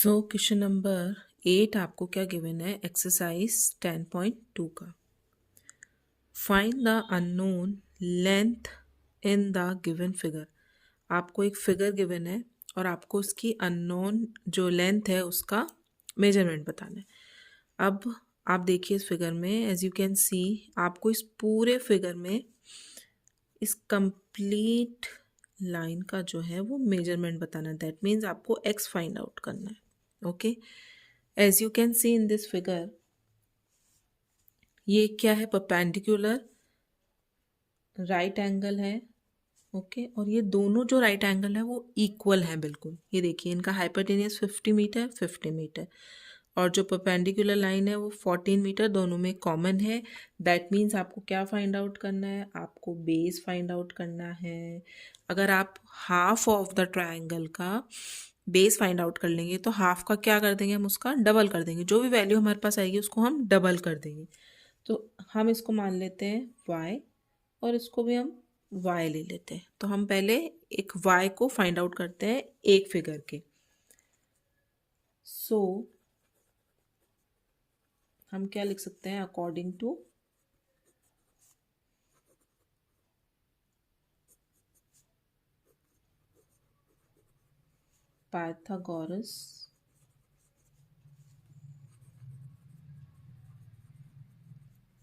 Question number 8 आपको क्या given है एक्सरसाइज 10.2 का। Find the unknown length in the given figure. आपको एक फिगर गिवन है और आपको उसकी अननोन जो लेंथ है उसका मेजरमेंट बताना है। अब आप देखिए इस फिगर में एज यू कैन सी आपको इस पूरे फिगर में इस कंप्लीट लाइन का जो है वो मेजरमेंट बताना है। दैट मीन्स आपको एक्स फाइंड आउट करना है। Okay, as you can see in this figure ये क्या है, परपेंडिकुलर राइट एंगल है। ओके, और ये दोनों जो राइट एंगल है वो इक्वल है बिल्कुल। ये देखिए इनका हाइपोटेनियस 50 मीटर 50 मीटर और जो परपेंडिकुलर लाइन है वो 14 मीटर, दोनों में कॉमन है। दैट मीन्स आपको क्या फाइंड आउट करना है, आपको बेस फाइंड आउट करना है। अगर आप हाफ ऑफ द ट्रायंगल का बेस फाइंड आउट कर लेंगे तो हाफ का क्या कर देंगे, हम उसका डबल कर देंगे। जो भी वैल्यू हमारे पास आएगी उसको हम डबल कर देंगे। तो हम इसको मान लेते हैं y और इसको भी हम y ले लेते हैं। तो हम पहले एक y को फाइंड आउट करते हैं एक फिगर के। सो हम क्या लिख सकते हैं, अकॉर्डिंग टू पाइथागोरस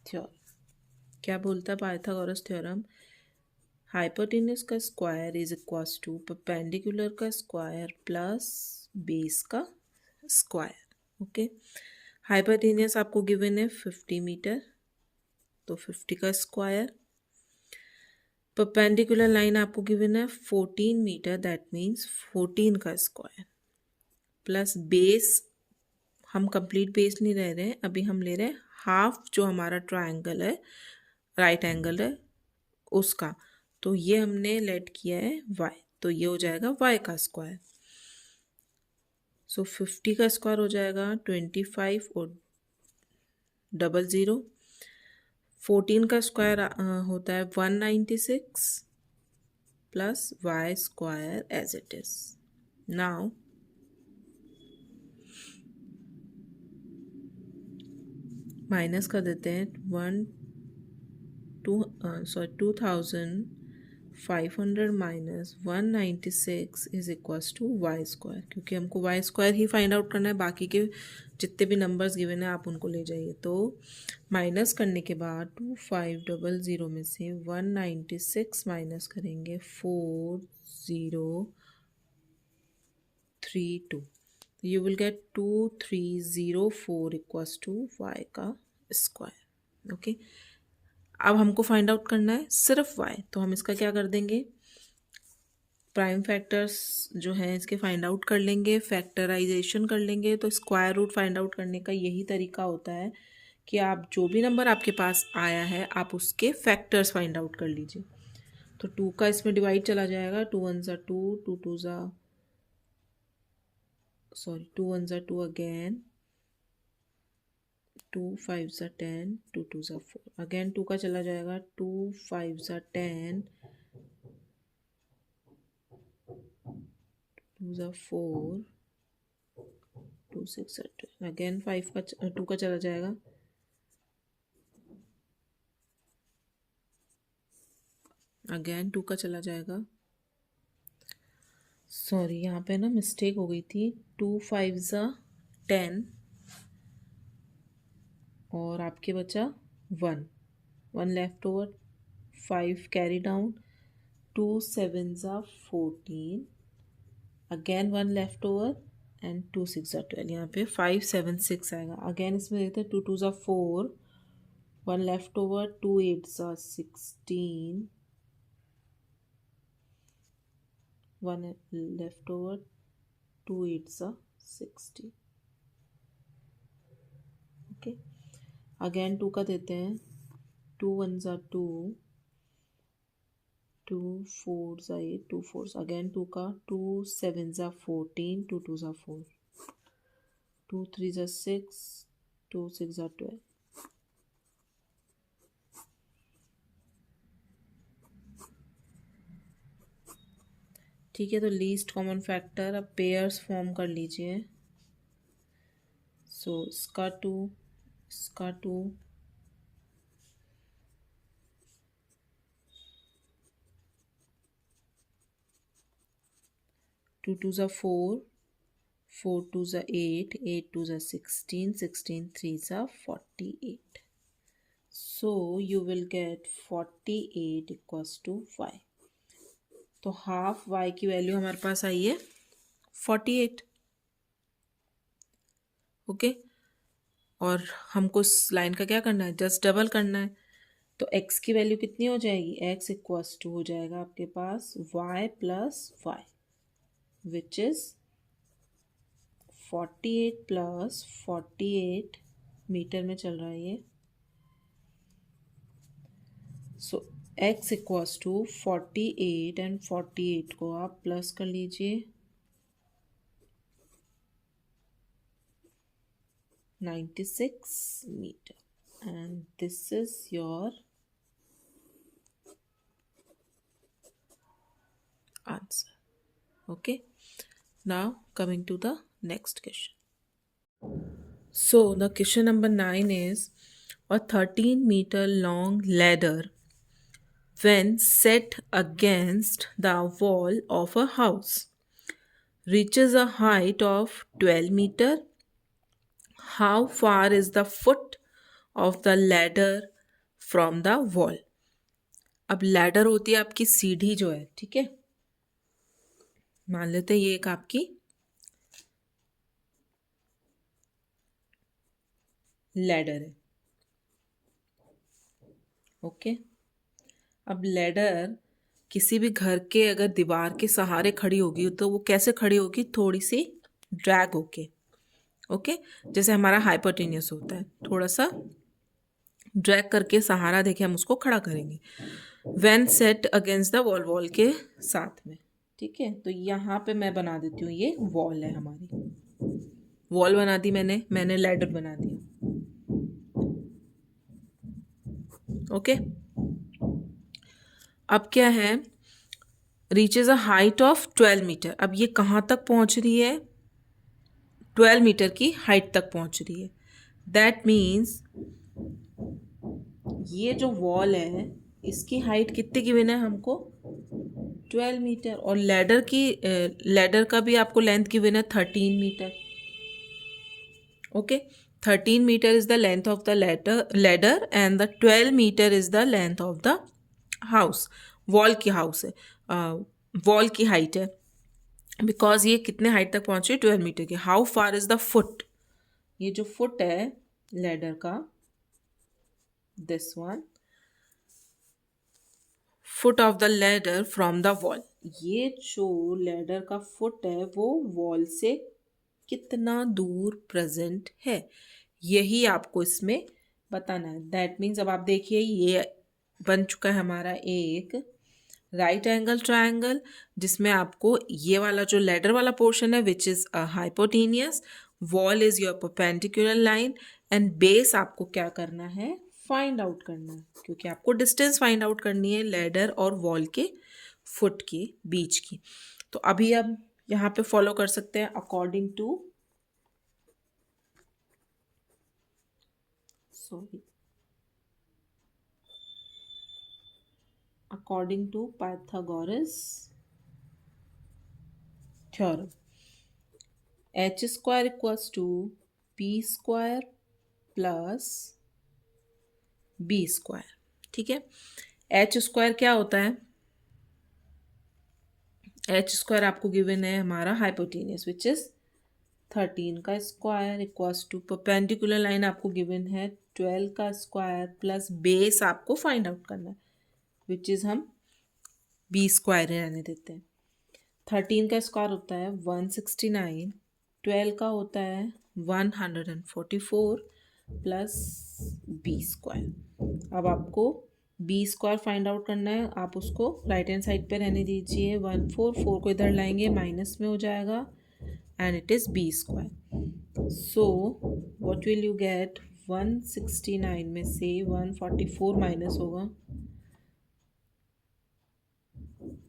थ्योरम। क्या बोलता है पाइथागोरस थ्योरम, हाइपोटेन्यूज का square is equals to perpendicular का स्क्वायर प्लस बेस का स्क्वायर। ओके, हाइपोटेन्यूज आपको गिवन है 50 मीटर, तो 50 का स्क्वायर। परपेंडिकुलर लाइन आपको गिवन है 14 मीटर, दैट मीन्स 14 का स्क्वायर प्लस बेस। हम कंप्लीट बेस नहीं ले रहे हैं, अभी हम ले रहे हैं हाफ जो हमारा ट्रायंगल है राइट एंगल है उसका। तो ये हमने लेट किया है y, तो ये हो जाएगा y का स्क्वायर। सो 50 का स्क्वायर हो जाएगा 25 और 00। 14 का स्क्वायर होता है 196 plus y square as it is. Now minus कर देते हैं 2500 minus 196 is equals to y square, क्योंकि हमको वाई स्क्वायर ही फाइंड आउट करना है। बाकी के जितने भी नंबर्स गिवन है आप उनको ले जाइए। तो माइनस करने के बाद 2500 में से 196 माइनस करेंगे 4032, you will get 2304 equals to y का स्क्वायर। ओके, अब हमको फाइंड आउट करना है सिर्फ y, तो हम इसका क्या कर देंगे, प्राइम फैक्टर्स जो हैं इसके फाइंड आउट कर लेंगे, फैक्टराइजेशन कर लेंगे। तो स्क्वायर रूट फाइंड आउट करने का यही तरीका होता है कि आप जो भी नंबर आपके पास आया है आप उसके फैक्टर्स फाइंड आउट कर लीजिए। तो 2 का इसमें डिवाइड चला जाएगा, 2 1 ज़ा 2, 2 1 ज़ा 2 अगेन, 2 5 ज़ा 10, 2 2 ज़ा 4 अगेन 2 का चला जाएगा, 2 5 ज़ा 10, 2 ज़ा 4, 2 6 ज़ा 12 अगेन 2 का चला जाएगा, अगेन 2 का चला जाएगा। सॉरी यहाँ पे ना मिस्टेक हो गई थी, 2 5 ज़ा 10 और आपके बचा 1 लेफ्ट ओवर, 5 कैरी डाउन, 2 7 ज़ा 14 अगेन 1 लेफ्ट ओवर एंड 2 6 ज़ा 12। यहाँ पे 5 7 6 आएगा। अगेन इसमें देखते हैं 2 2 ज़ा 4, 1 लेफ्ट ओवर, 2 8 ज़ा 16, 1 लेफ्ट ओवर, 2 8 ज़ा 60। ओके, अगेन 2 का देते हैं, 2 1 ज़ा 2, 2 4 ज़ा 8, 2 4 अगेन 2 का, 2 7 ज़ा 14, 2 2 ज़ा 4, 2 3 ज़ा 6, 2 6 ज़ा 12। ठीक है, तो लीस्ट कॉमन फैक्टर अब पेयर्स फॉर्म कर लीजिए। सो इसका टू, इसका टू, टू टू ज़ा फोर, फोर टू ज़ा एट, एट टू ज़ा 16, 16 थ्री ज़ा 48. So you will get 48 equals to y. तो हाफ y की वैल्यू हमारे पास आई है 48. ओके, और हमको इस लाइन का क्या करना है, जस्ट डबल करना है. तो x की वैल्यू कितनी हो जाएगी, x इक्वल्स टू हो जाएगा आपके पास y plus y, which is 48 plus 48 metre में चल रहा है ये. So x equals to 48 and 48 को आप प्लस कर लीजिए 96 meter, and this is your answer. Okay, now coming to the next question. So the question number 9 is a 13-meter long ladder when set against the wall of a house reaches a height of 12 meter. How far is the foot of the ladder from the wall? अब ladder होती है आपकी सीढ़ी जो है, ठीक है, मान लेते हैं ये एक आपकी लैडर है. ओके, अब लैडर किसी भी घर के अगर दीवार के सहारे खड़ी होगी तो वो कैसे खड़ी होगी, थोड़ी सी ड्रैग होके. ओके, जैसे हमारा हाइपोटेनियस होता है, थोड़ा सा ड्रैग करके सहारा देके हम उसको खड़ा करेंगे. When set against the wall, wall के साथ में, ठीक है. तो यहाँ पे मैं बना देती हूँ, ये वॉल है हमारी, वॉल बना दी मैंने लैडर बना दिया. ओके, अब क्या है, reaches a height of 12 metre. अब ये कहाँ तक पहुँच रही है, 12 मीटर की हाइट तक पहुँच रही है. दैट मीन्स ये जो वॉल है इसकी हाइट कितनी गिवन है हमको, 12 मीटर. और लैडर का भी आपको लेंथ गिवन है 13 metre. Okay, 13 meter is the length of the ladder and the 12 meter is the length of the house. Wall की हाउस है, वॉल की हाइट है, बिकॉज ये कितने हाइट तक पहुंचे, 12 मीटर की. How far is the foot, ये जो फुट है लैडर का, this one, foot of the ladder from the wall. ये जो लैडर का फुट है वो वॉल से कितना दूर प्रेजेंट है, यही आपको इसमें बताना है. दैट मीन्स अब आप देखिए ये बन चुका है हमारा एक राइट एंगल ट्रायंगल, जिसमें आपको ये वाला जो लैडर वाला पोर्शन है which is a hypotenuse, wall is your perpendicular line, and base आपको क्या करना है, फाइंड आउट करना है, क्योंकि आपको डिस्टेंस फाइंड आउट करनी है लैडर और वॉल के फुट के बीच की. तो अभी अब यहाँ पे फॉलो कर सकते हैं according to Pythagoras theorem. H square equals to P square plus B square. ठीक है, H स्क्वायर क्या होता है, H स्क्वायर आपको गिवन है हमारा हाइपोटेनियस विच इज 13 का square equals to perpendicular line आपको गिवन है 12 का स्क्वायर प्लस बेस आपको फाइंड आउट करना है विच इज हम बी स्क्वायर रहने देते हैं. 13 का स्क्वायर होता है 169, 12 का होता है 144 प्लस बी स्क्वायर. अब आपको बी स्क्वायर फाइंड आउट करना है, आप उसको राइट हैंड साइड पे रहने दीजिए. 144 को इधर लाएंगे, माइनस में हो जाएगा and it is b square. So what will you get, 169 में से 144 माइनस होगा,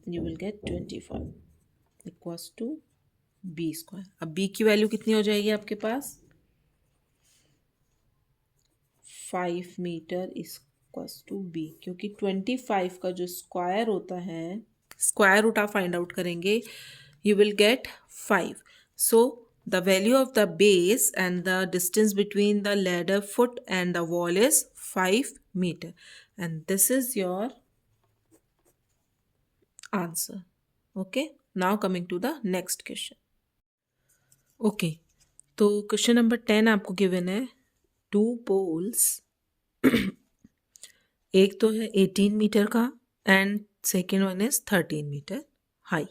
you will get 25 equals to b square. अब b की वैल्यू कितनी हो जाएगी आपके पास, 5 मीटर इक्वल्स टू बी, क्योंकि 25 का जो स्क्वायर होता है, स्क्वायर रूट आप फाइंड आउट करेंगे, you will get 5. So the value of the base and the distance between the ladder foot and the wall is 5 meter, and this is your answer. Okay, now coming to the next question. Okay, तो question number 10 आपको given है, two poles एक तो है 18 metre का and second one is 13 metre high.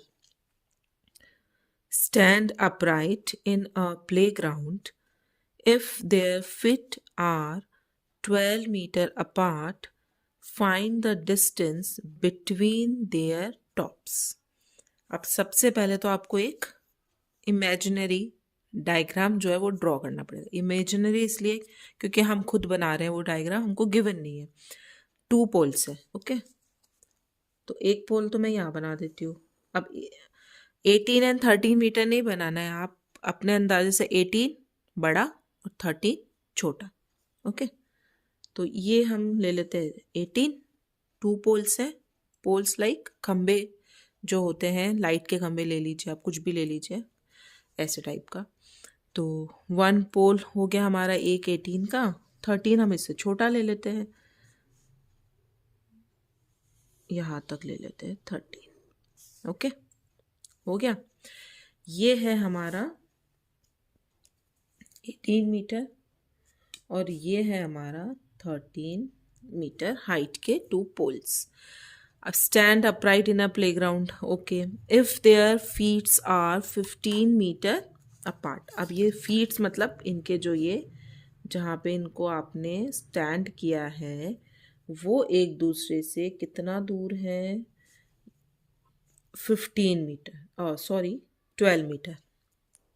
Stand upright in a playground. If their feet are 12 meter apart, find the distance between their tops. अब सबसे पहले तो आपको एक इमेजिनरी डायग्राम जो है वो ड्रॉ करना पड़ेगा. इमेजिनरी इसलिए क्योंकि हम खुद बना रहे हैं, वो डायग्राम हमको गिवन नहीं है. टू पोल्स है. ओके, तो एक पोल तो मैं यहाँ बना देती हूँ. अब 18 एंड 13 मीटर नहीं बनाना है, आप अपने अंदाजे से 18 बड़ा और 13 छोटा. ओके, तो ये हम ले लेते हैं 18. टू पोल्स है. पोल्स लाइक खंबे जो होते हैं, लाइट के खंबे ले लीजिए, आप कुछ भी ले लीजिए ऐसे टाइप का. तो 1 पोल हो गया हमारा एक 18 का. 13 हम इससे छोटा ले लेते हैं, यहाँ तक ले लेते हैं 13. ओके, हो गया. ये है हमारा 18 मीटर और ये है हमारा 13 मीटर हाइट के टू पोल्स. अब stand upright in a playground. Okay, if their feets are 15 metre apart. अब ये फीट्स मतलब इनके जो ये जहाँ पे इनको आपने स्टैंड किया है वो एक दूसरे से कितना दूर है, 15 मीटर, सॉरी 12 मीटर.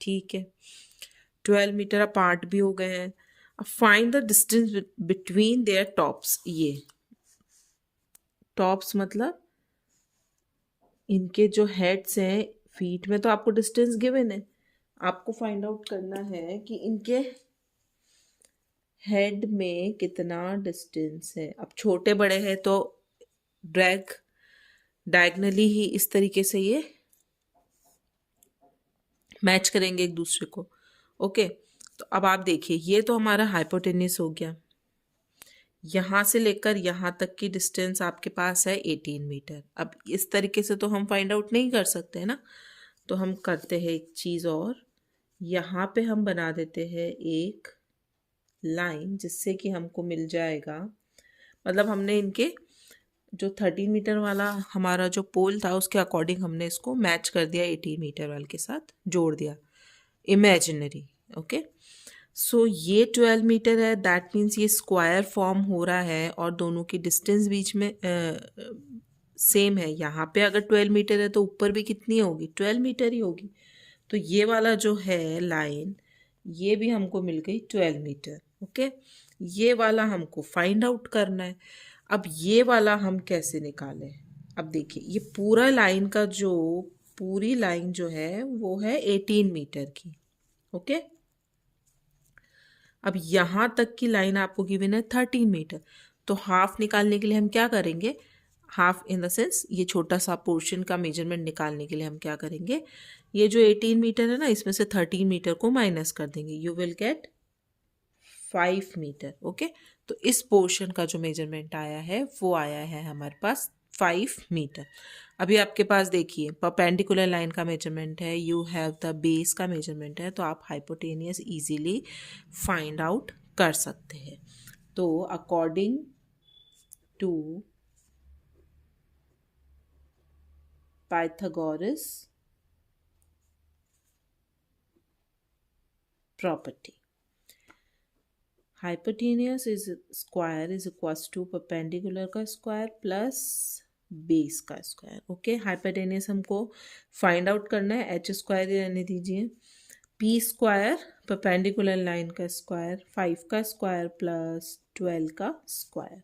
ठीक है, 12 मीटर अपार्ट भी हो गए हैं. अब find the distance between their tops. ये टॉप्स मतलब इनके जो हेड्स हैं, फीट में तो आपको डिस्टेंस गिवन है, आपको फाइंड आउट करना है कि इनके हेड में कितना डिस्टेंस है. अब छोटे बड़े हैं तो ड्रैग डायगनली ही इस तरीके से ये मैच करेंगे एक दूसरे को. ओके, तो अब आप देखिए, ये तो हमारा हाइपोटेन्यूस हो गया. यहाँ से लेकर यहाँ तक की डिस्टेंस आपके पास है 18 मीटर. अब इस तरीके से तो हम फाइंड आउट नहीं कर सकते हैं ना, तो हम करते हैं एक चीज़ और. यहाँ पे हम बना देते हैं एक लाइन जिससे कि हमको मिल जाएगा, मतलब हमने इनके जो 13 मीटर वाला हमारा जो पोल था उसके अकॉर्डिंग हमने इसको मैच कर दिया, 18 मीटर वाले के साथ जोड़ दिया इमेजिनरी. ओके, सो ये 12 मीटर है, दैट मीन्स ये स्क्वायर फॉर्म हो रहा है और दोनों की डिस्टेंस बीच में सेम है. यहाँ पे अगर 12 मीटर है तो ऊपर भी कितनी होगी, 12 मीटर ही होगी. तो ये वाला जो है लाइन, ये भी हमको मिल गई 12 मीटर. ओके, ये वाला हमको फाइंड आउट करना है. अब ये वाला हम कैसे निकालें. अब देखिए, ये पूरा लाइन का जो पूरी लाइन जो है वो है 18 मीटर की. ओके, अब यहाँ तक की लाइन आपको गिवन है 13 मीटर. तो हाफ निकालने के लिए हम क्या करेंगे, हाफ इन द सेंस ये छोटा सा पोर्शन का मेजरमेंट निकालने के लिए हम क्या करेंगे, ये जो 18 मीटर है ना, इसमें से 13 मीटर को माइनस कर देंगे. You will get 5 metre. Okay, तो इस पोर्शन का जो मेजरमेंट आया है वो आया है हमारे पास 5 मीटर. अभी आपके पास देखिए परपेंडिकुलर लाइन का मेजरमेंट है, यू हैव द बेस का मेजरमेंट है, तो आप हाइपोटेनियस इजीली फाइंड आउट कर सकते हैं. तो according to Pythagoras property, hypotenuse is square is equals to perpendicular का स्क्वायर प्लस बेस का स्क्वायर. ओके, हाइपोटेनियस हमको फाइंड आउट करना है, एच स्क्वायर ही रहने दीजिए. पी स्क्वायर परपेंडिकुलर लाइन का स्क्वायर, 5 का स्क्वायर प्लस 12 का square,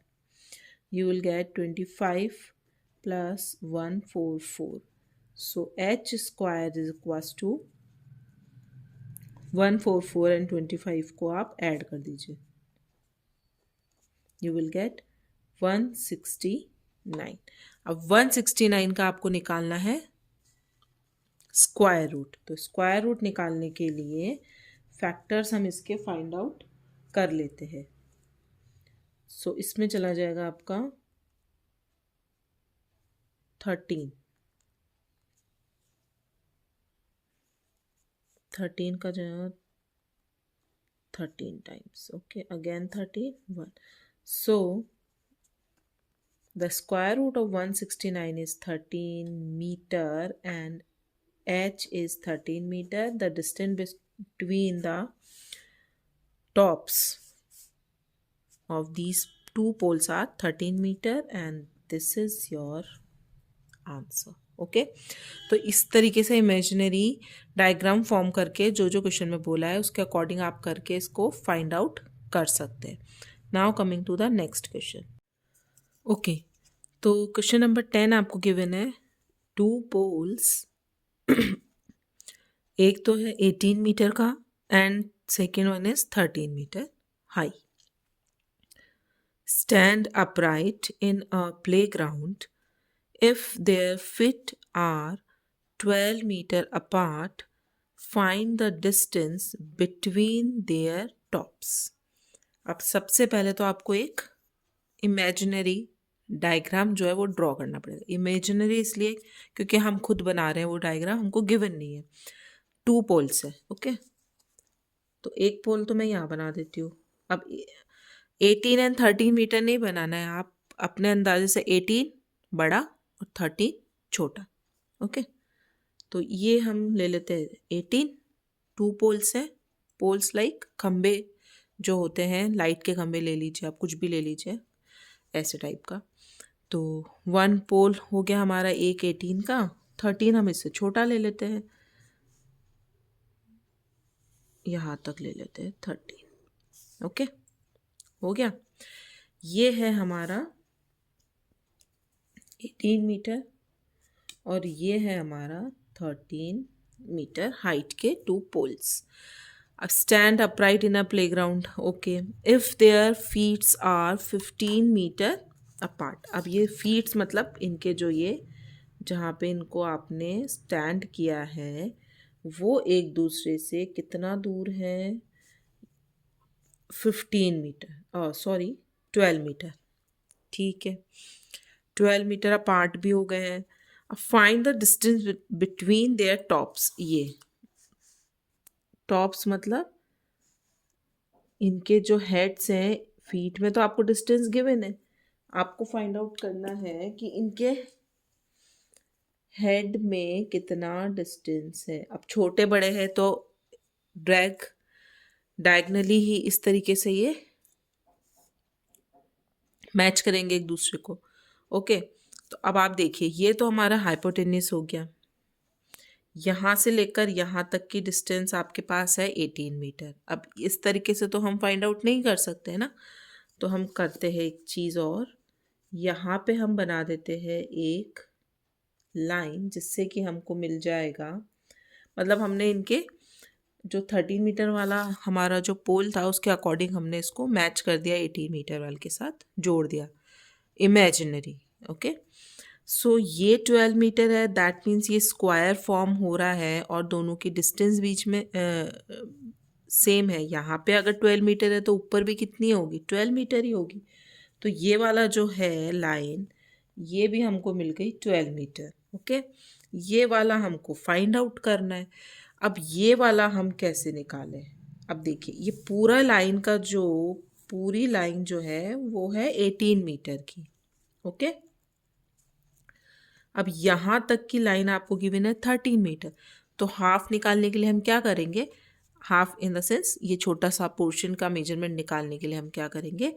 you will get 25 plus 144. So h square is equals to 144 and 25 को आप ऐड कर दीजिए. You will get 169। अब 169 का आपको निकालना है स्क्वायर रूट। तो स्क्वायर रूट निकालने के लिए फैक्टर्स हम इसके फाइंड आउट कर लेते हैं। सो इसमें चला जाएगा आपका 13 का जाएगा 13 times, okay, again 13 1। So the square root of 169 is 13 meter and h is 13 meter. The distance between the tops of these two poles are 13 meter and this is your answer. Okay, तो इस तरीके से imaginary diagram form करके जो जो question में बोला है उसके अकॉर्डिंग आप करके इसको फाइंड आउट कर सकते हैं। Now coming to the next question. Okay, तो क्वेश्चन नंबर 10 आपको गिवन है 2 पोल्स एक तो है 18 मीटर का and second one is 13 metre high. Stand upright in a playground if their feet are 12 meter apart, find the distance between their tops। अब सबसे पहले तो आपको एक इमेजिनरी डायग्राम जो है वो ड्रॉ करना पड़ेगा। इमेजिनरी इसलिए क्योंकि हम खुद बना रहे हैं, वो डायग्राम हमको गिवन नहीं है। 2 पोल्स है, ओके, तो एक पोल तो मैं यहाँ बना देती हूँ। अब 18 एंड 13 मीटर नहीं बनाना है, आप अपने अंदाजे से 18 बड़ा और 13 छोटा, ओके। तो ये हम ले लेते हैं 18, 2 पोल्स है, पोल्स लाइक खंबे जो होते हैं, लाइट के खंबे ले लीजिए, आप कुछ भी ले लीजिए ऐसे टाइप का। तो 1 पोल हो गया हमारा एक 18 का, 13 हम इससे छोटा ले लेते हैं, यहाँ तक ले लेते हैं 13, ओके, हो गया। ये है हमारा 18 मीटर और ये है हमारा 13 मीटर हाइट के 2 पोल्स। अब stand upright in a playground, okay, if their feets are 15 metre apart. अब ये फीट्स मतलब इनके जो ये जहाँ पे इनको आपने स्टैंड किया है वो एक दूसरे से कितना दूर है, 15 मीटर, सॉरी 12 मीटर, ठीक है, 12 मीटर अपार्ट भी हो गए हैं। अब find the distance between their tops. ये टॉप्स मतलब इनके जो हेड्स हैं, फीट में तो आपको डिस्टेंस गिवन है, आपको फाइंड आउट करना है कि इनके हेड में कितना डिस्टेंस है। अब छोटे बड़े हैं तो डायगनली ही इस तरीके से ये मैच करेंगे एक दूसरे को, ओके। तो अब आप देखिए, ये तो हमारा हाइपोटेन्यूस हो गया, यहाँ से लेकर यहाँ तक की डिस्टेंस आपके पास है 18 मीटर। अब इस तरीके से तो हम फाइंड आउट नहीं कर सकते हैं ना, तो हम करते हैं एक चीज़ और, यहाँ पे हम बना देते हैं एक लाइन जिससे कि हमको मिल जाएगा, मतलब हमने इनके जो 13 मीटर वाला हमारा जो पोल था उसके अकॉर्डिंग हमने इसको मैच कर दिया, 18 मीटर वाले के साथ जोड़ दिया इमेजिनरी, ओके। सो ये 12 मीटर है, दैट मीन्स ये स्क्वायर फॉर्म हो रहा है और दोनों की डिस्टेंस बीच में सेम है। यहाँ पे अगर 12 मीटर है तो ऊपर भी कितनी होगी, 12 मीटर ही होगी। तो ये वाला जो है लाइन, ये भी हमको मिल गई 12 मीटर, ओके। ये वाला हमको फाइंड आउट करना है। अब ये वाला हम कैसे निकालें, अब देखिए ये पूरा लाइन का जो पूरी लाइन जो है वो है 18 मीटर की, ओके। अब यहाँ तक की लाइन आपको गिवन है 13 मीटर, तो हाफ निकालने के लिए हम क्या करेंगे, हाफ इन द सेंस ये छोटा सा पोर्शन का मेजरमेंट निकालने के लिए हम क्या करेंगे,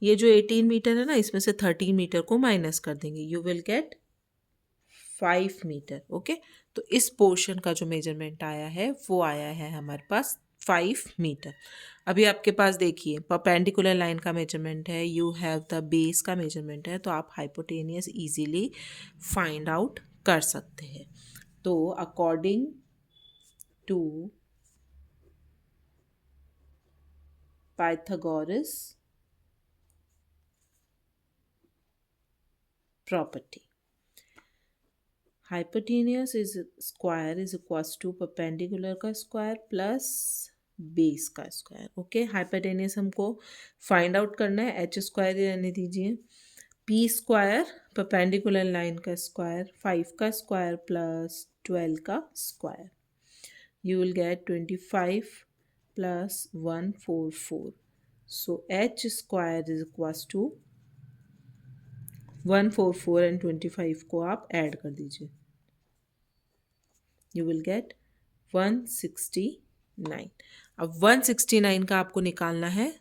ये जो 18 मीटर है ना इसमें से 13 मीटर को माइनस कर देंगे, you will get 5 metre, okay. तो इस पोर्शन का जो मेजरमेंट आया है वो आया है हमारे पास 5 मीटर। अभी आपके पास देखिए परपेंडिकुलर लाइन का मेजरमेंट है, यू हैव द बेस का मेजरमेंट है, तो आप हाइपोटेनियस इजीली फाइंड आउट कर सकते हैं। तो according to Pythagoras property. Hypotenuse is square is equals to perpendicular का स्क्वायर प्लस बेस का स्क्वायर। ओके, हाइपोटेनियस हमको फाइंड आउट करना है, एच स्क्वायर रहने दीजिए, पी स्क्वायर परपेंडिकुलर लाइन का स्क्वायर 5 का स्क्वायर प्लस 12 का square, you will get 25 plus 144. So h square is equals to 144 and 25 को आप ऐड कर दीजिए, you will get 169। अब 169 का आपको निकालना है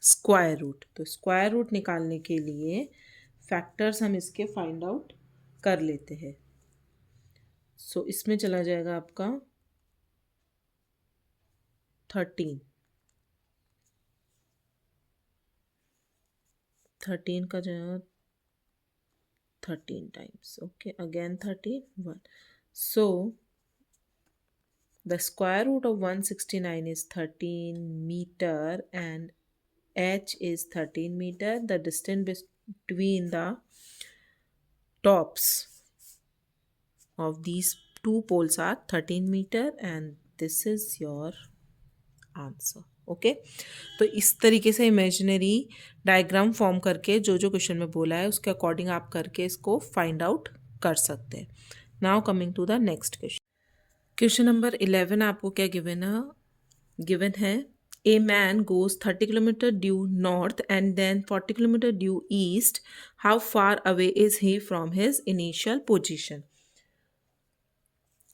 स्क्वायर रूट, तो स्क्वायर रूट निकालने के लिए फैक्टर्स हम इसके फाइंड आउट कर लेते हैं। सो इसमें चला जाएगा आपका 13 का जो है 13 times, okay, again 31, so the square root of 169 is 13 meter and h is 13 meter. The distance between the tops of these two poles are 13 meter and this is your answer. Okay, तो इस तरीके से imaginary diagram form करके जो जो question में बोला है उसके अकॉर्डिंग आप करके इसको फाइंड आउट कर सकते हैं। Now coming to the next question, question number 11 आपको क्या गिवन है, a man goes 30 kilometre due north and then 40 kilometre due east, how far away is he from his initial position.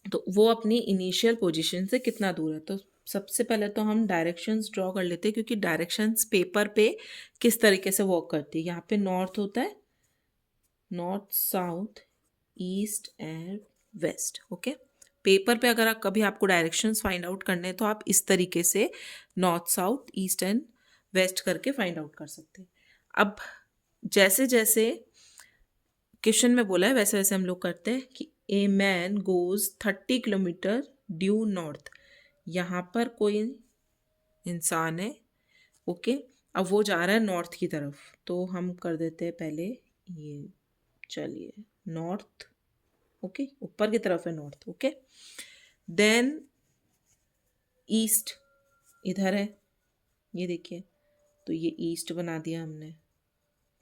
तो वो अपनी initial position से कितना दूर है, तो सबसे पहले तो हम डायरेक्शंस ड्रॉ कर लेते हैं, क्योंकि डायरेक्शंस पेपर पे किस तरीके से वर्क करती है। यहाँ पे नॉर्थ होता है, north south east and west. Okay, paper पे अगर कभी आपको डायरेक्शंस फाइंड आउट करने हैं तो आप इस तरीके से north south east and west करके फाइंड आउट कर सकते हैं। अब जैसे जैसे क्वेश्चन में बोला है वैसे वैसे हम लोग करते हैं कि ए man goes 30 kilometre due north, यहाँ पर कोई इंसान है। ओके, अब वो जा रहा है नॉर्थ की तरफ, तो हम कर देते हैं पहले ये, चलिए नॉर्थ, ओके, ऊपर की तरफ है नॉर्थ। ओके, देन ईस्ट इधर है, ये देखिए, तो ये ईस्ट बना दिया हमने,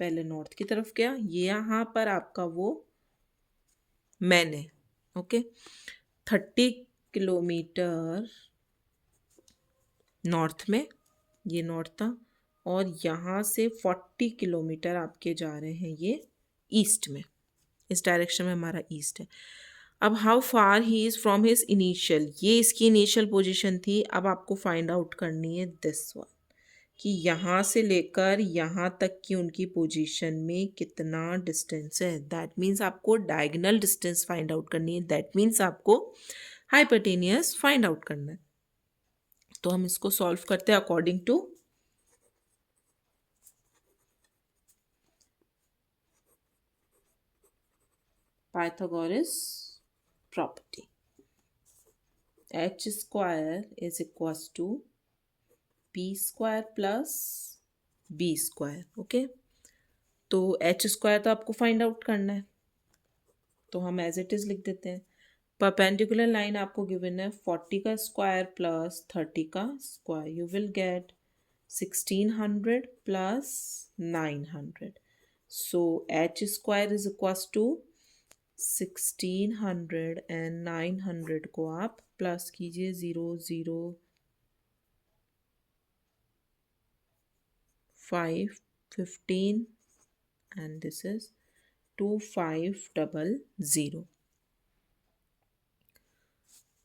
पहले नॉर्थ की तरफ गया, ये यहाँ पर आपका वो मैन है। ओके, 30 किलोमीटर नॉर्थ में, ये नॉर्थ था, और यहाँ से 40 किलोमीटर आपके जा रहे हैं ये ईस्ट में, इस डायरेक्शन में हमारा ईस्ट है। अब how far he is from his initial, ये इसकी इनिशियल पोजीशन थी। अब आपको फाइंड आउट करनी है दिस वन, कि यहाँ से लेकर यहाँ तक की उनकी पोजीशन में कितना डिस्टेंस है। दैट मीन्स आपको डायगोनल डिस्टेंस फाइंड आउट करनी है, दैट मीन्स आपको हाइपोटेनियस फाइंड आउट करना है। तो हम इसको सॉल्व करते हैं according to Pythagoras property. h square is equals to P square plus b square. Okay, तो h स्क्वायर तो आपको फाइंड आउट करना है, तो हम एज इट इज लिख देते हैं। परपेंडिकुलर लाइन आपको गिवन है 40 का स्क्वायर प्लस 30 का square, you will get 1600 plus 900। So h square is equals to 1600 and 900 को आप प्लस कीजिए, 0 0 5 15 and this is 2500।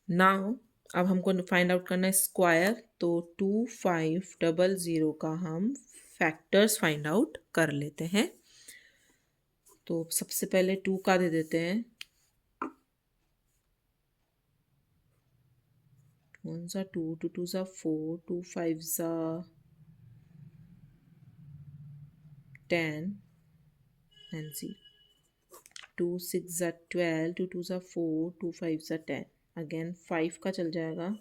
नाउ अब हमको फाइंड आउट करना है स्क्वायर, तो 2500 का हम फैक्टर्स फाइंड आउट कर लेते हैं। तो सबसे पहले 2 का दे देते हैं, 1 सा 2, 2 2 सा 4, 2 5 सा 10 and see 2 6 सा 12, 2 2 सा 4, 2 5 सा 10, अगेन 5 का चल जाएगा,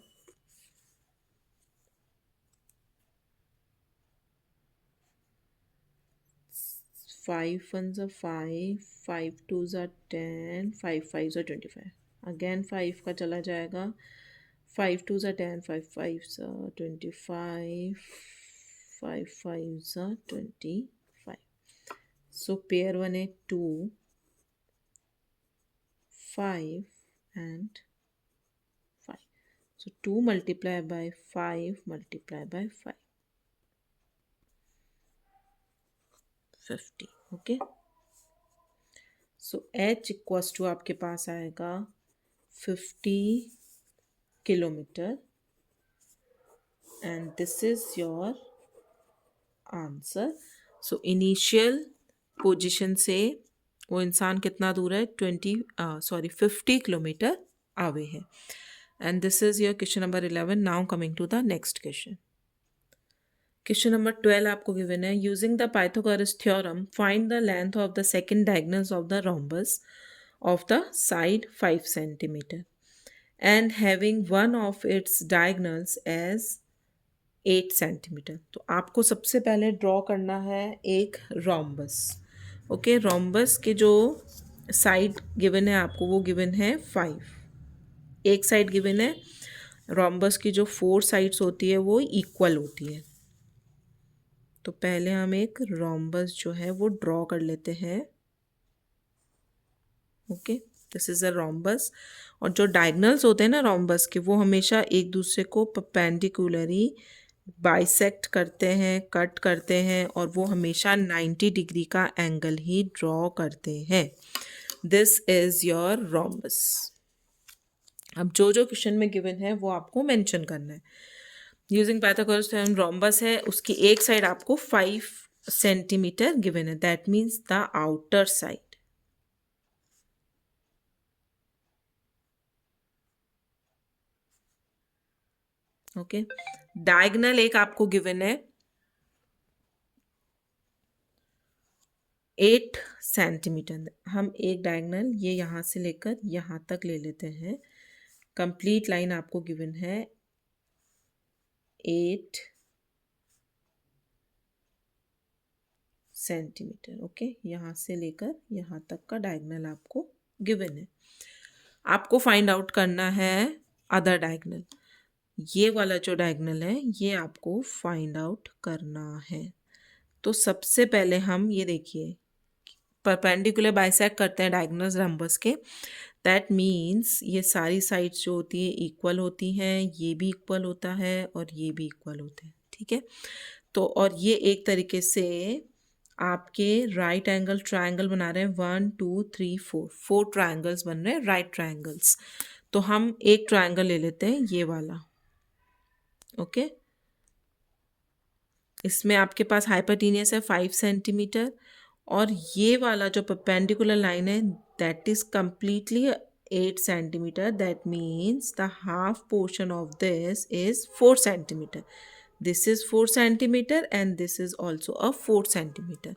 5 5 ones are 5, 5 twos are 10, 5 fives are 25. Again 5 का चला जाएगा, 5 twos are 10, 5 fives are 25, 5 fives are 25. So pair 1 है 2, 5 and 5. So 2 multiplied by 5 multiplied by 5. 50. Okay. So H equals to आपके पास आएगा 50 kilometre and this is your answer. So initial position से वो इंसान कितना दूर है 50 किलोमीटर आवे है. And this is your question number 11. Now coming to the next question. Question number 12 आपको given है, using the Pythagoras theorem find the length of the second diagonals of the rhombus of the side 5 centimeter and having one of its diagonals as 8 centimeter. तो आपको सबसे पहले draw करना है एक rhombus. Okay, rhombus के जो साइड गिवन है आपको वो गिवन है 5. एक साइड गिवन है, rhombus की जो 4 साइड्स होती है वो इक्वल होती है. तो पहले हम एक रोम्बस जो है वो ड्रॉ कर लेते हैं. Okay, this is a rhombus. और जो डायगनल्स होते हैं ना रोम्बस के, वो हमेशा एक दूसरे को परपेंडिकुलरली बाइसेक्ट करते हैं, कट करते हैं, और वो हमेशा 90 डिग्री का एंगल ही ड्रॉ करते हैं. This is your rhombus. अब जो जो क्वेश्चन में गिवन है वो आपको मेंशन करना है. यूजिंग पाइथागोरस थ्योरम रोम्बस है, उसकी एक साइड आपको 5 सेंटीमीटर गिवन है. That means the outer side. Okay, diagonal एक आपको गिवन है 8 सेंटीमीटर. हम एक डायगनल ये यहां से लेकर यहां तक ले लेते हैं. कंप्लीट लाइन आपको गिवन है 8 सेंटीमीटर. ओके, यहाँ से लेकर यहाँ तक का डायगनल आपको गिवन है. आपको फाइंड आउट करना है अदर डायगनल. ये वाला जो डायगनल है ये आपको फाइंड आउट करना है. तो सबसे पहले हम ये देखिए परपेंडिकुलर बाइसेक्ट करते हैं डायगनल्स रम्बस के. दैट मीन्स ये सारी साइड्स जो होती है इक्वल होती हैं, ये भी इक्वल होता है और ये भी इक्वल होते हैं. ठीक है, तो और ये एक तरीके से आपके राइट एंगल ट्रायंगल बना रहे हैं. 1 2 3 4 ट्रायंगल्स बन रहे हैं, राइट ट्रायंगल्स. तो हम एक ट्रायंगल ले लेते हैं ये वाला. ओके, इसमें आपके पास हाइपोटेनियस है 5 सेंटीमीटर और ये वाला जो परपेंडिकुलर लाइन है that is completely 8 centimetre. That means the half portion of this is 4 centimetre. This is 4 centimetre and this is also a 4 centimetre.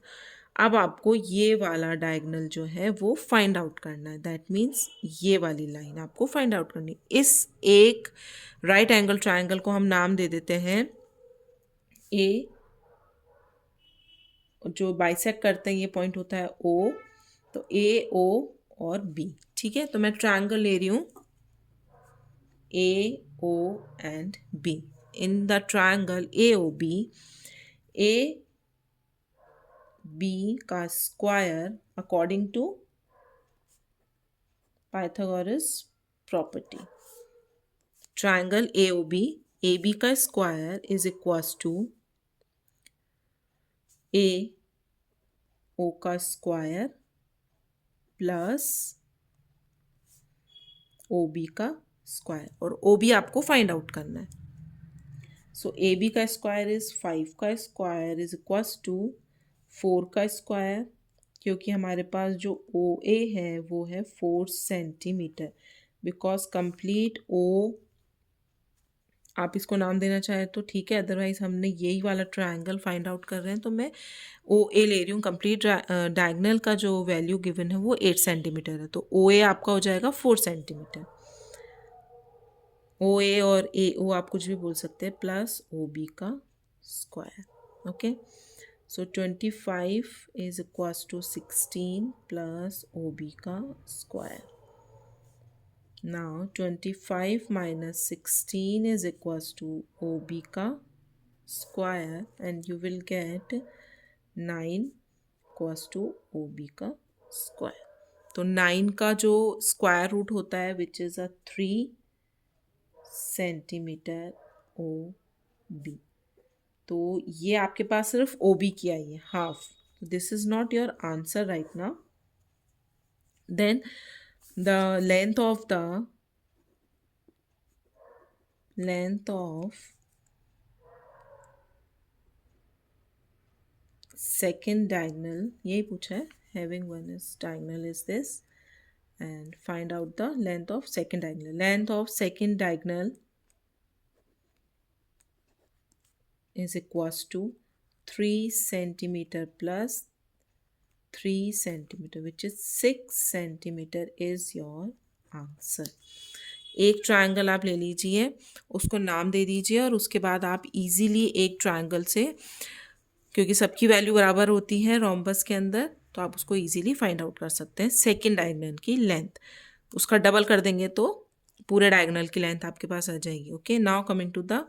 अब आपको ये वाला डायगनल जो है वो फाइंड आउट करना है. दैट मीन्स ये वाली लाइन आपको फाइंड आउट करनी है. इस एक राइट एंगल ट्रायंगल को हम नाम दे देते हैं ए. जो बाइसेक्ट करते हैं ये पॉइंट होता है ओ. तो ए ओ और बी. ठीक है, तो मैं ट्रायंगल ले रही हूँ A O and B. In the triangle A O B, A B का square according to Pythagoras property. Triangle A O B, A B का square is equals to A O का स्क्वायर प्लस ओ बी का square. और O B आपको find out करना है. So A B का square is 5 का square is equals to 4 का स्क्वायर, क्योंकि हमारे पास जो ओ ए है वो है 4 सेंटीमीटर. बिकॉज कंप्लीट ओ, आप इसको नाम देना चाहे तो ठीक है, अदरवाइज हमने यही वाला ट्रायंगल फाइंड आउट कर रहे हैं तो मैं ओ ए ले रही हूँ. कंप्लीट डायगनल का जो वैल्यू गिवन है वो 8 सेंटीमीटर है. तो ओ ए आपका हो जाएगा 4 सेंटीमीटर. ओ ए और ए ओ आप कुछ भी बोल सकते हैं, प्लस ओ बी का square. Okay, So 25 is equals to 16 plus OB का square. Now 25 minus 16 is equals to OB का square and you will get 9 equals to OB का square. तो 9 का जो स्क्वायर रूट होता है which is a 3 centimetre OB. तो ये आपके पास सिर्फ OB की आई है half. This is not your answer right now. Then the length of second diagonal यही पूछा है. Having one is diagonal is this and find out the length of second diagonal. Length of second diagonal is equals to 3 centimeter plus 3 centimeter which is 6 centimeter is your answer. एक triangle आप ले लीजिए, उसको नाम दे दीजिए और उसके बाद आप इजीली एक ट्रायंगल से, क्योंकि सबकी वैल्यू बराबर होती है रोम्बस के अंदर, तो आप उसको इजीली फाइंड आउट कर सकते हैं. सेकेंड डायगोनल की लेंथ उसका डबल कर देंगे तो पूरे डायगोनल की लेंथ आपके पास आ जाएगी. Okay, now coming to the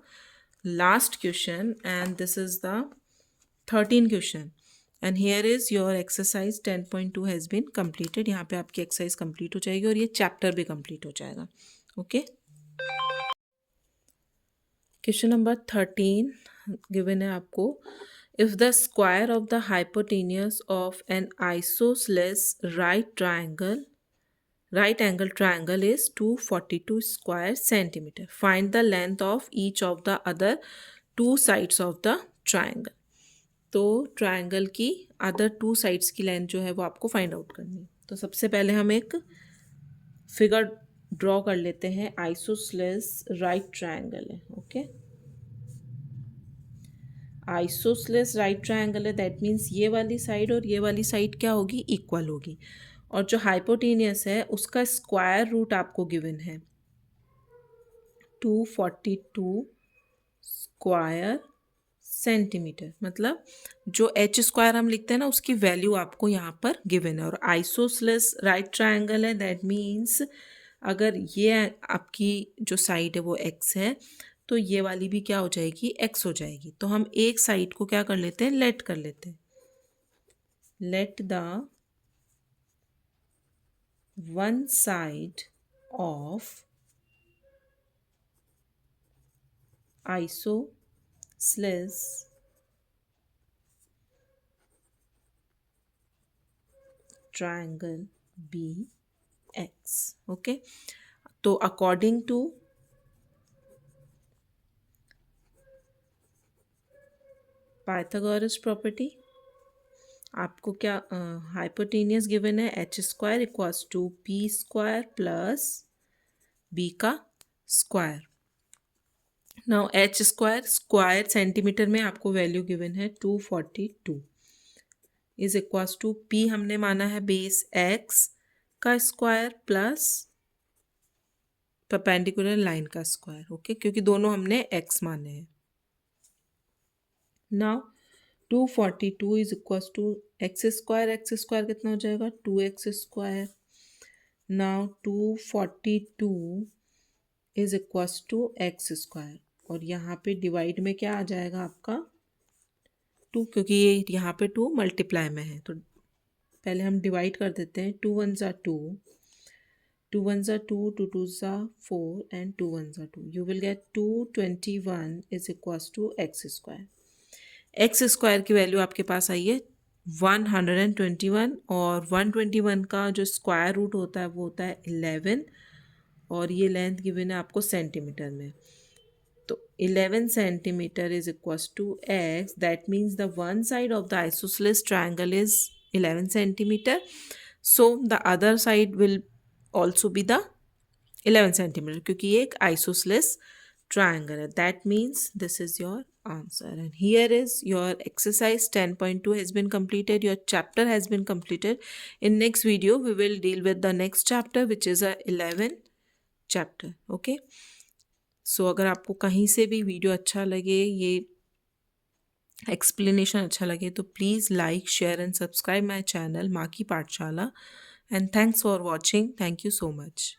last question and this is the 13th question and here is your exercise 10.2 has been completed. यहाँ पे आपकी एक्सरसाइज कंप्लीट हो जाएगी और ये चैप्टर भी कंप्लीट हो जाएगा. ओके, क्वेश्चन नंबर 13 गिवन है आपको. If the square of the hypotenuse of N isosceles right angle triangle is 242 square centimeter. Find the length of each of the other two sides of the triangle. तो triangle की other two sides की length जो है वो आपको find out करनी है. तो सबसे पहले हम एक फिगर ड्रॉ कर लेते हैं. आइसोसेलेस राइट ट्रायंगल है. ओके, आइसोसेलेस राइट ट्रायंगल है, दैट मीन्स ये वाली साइड और ये वाली साइड क्या होगी, इक्वल होगी. और जो हाइपोटेनियस है उसका स्क्वायर रूट आपको गिवन है 242 स्क्वायर सेंटीमीटर. मतलब जो h स्क्वायर हम लिखते हैं ना उसकी वैल्यू आपको यहाँ पर गिवन है. और आइसोसेलेस राइट ट्रायंगल है, दैट मीन्स अगर ये आपकी जो साइड है वो x है तो ये वाली भी क्या हो जाएगी, x हो जाएगी. तो हम एक साइड को क्या कर लेते हैं, लेट कर लेते हैं. Let the one side of isosceles triangle be x. okay, तो according to Pythagoras property आपको क्या हाइपोटेनियस गिवन है H square equals to P square plus B का square. Now H square centimetre में आपको वैल्यू गिवन है 242 is equals to P हमने माना है बेस एक्स का स्क्वायर प्लस परपेंडिकुलर लाइन का स्क्वायर. ओके, क्योंकि दोनों हमने एक्स माने हैं. Now 242 is equals to x square कितना हो जाएगा, 2x square. Now 242 is equals to x square और यहाँ पे डिवाइड में क्या आ जाएगा आपका 2, क्योंकि ये यहाँ पे 2 मल्टीप्लाई में है तो पहले हम डिवाइड कर देते हैं. 2 1 ज़ा 2, 2 1 ज़ा 2, 2 2 ज़ा 4 एंड 2 1 ज़ा 2. You will get 221 is equals to x square. X square की वैल्यू आपके पास आई है 121 और 121 का जो स्क्वायर रूट होता है वो होता है 11 और ये लेंथ गिवन है आपको सेंटीमीटर में. तो 11 centimetre is equals to x. That means the one side of the isosceles triangle is 11 centimetre. So the other side will also be the 11 centimetre क्योंकि ये एक isosceles triangle. That means this is your answer. And here is your exercise 10.2 has been completed. Your chapter has been completed. In next video, we will deal with the next chapter, which is a 11 chapter. Okay. So अगर आपको कहीं से भी video अच्छा लगे, ये explanation अच्छा लगे तो please like share and subscribe my channel माँ की पाठशाला and thanks for watching. Thank you so much.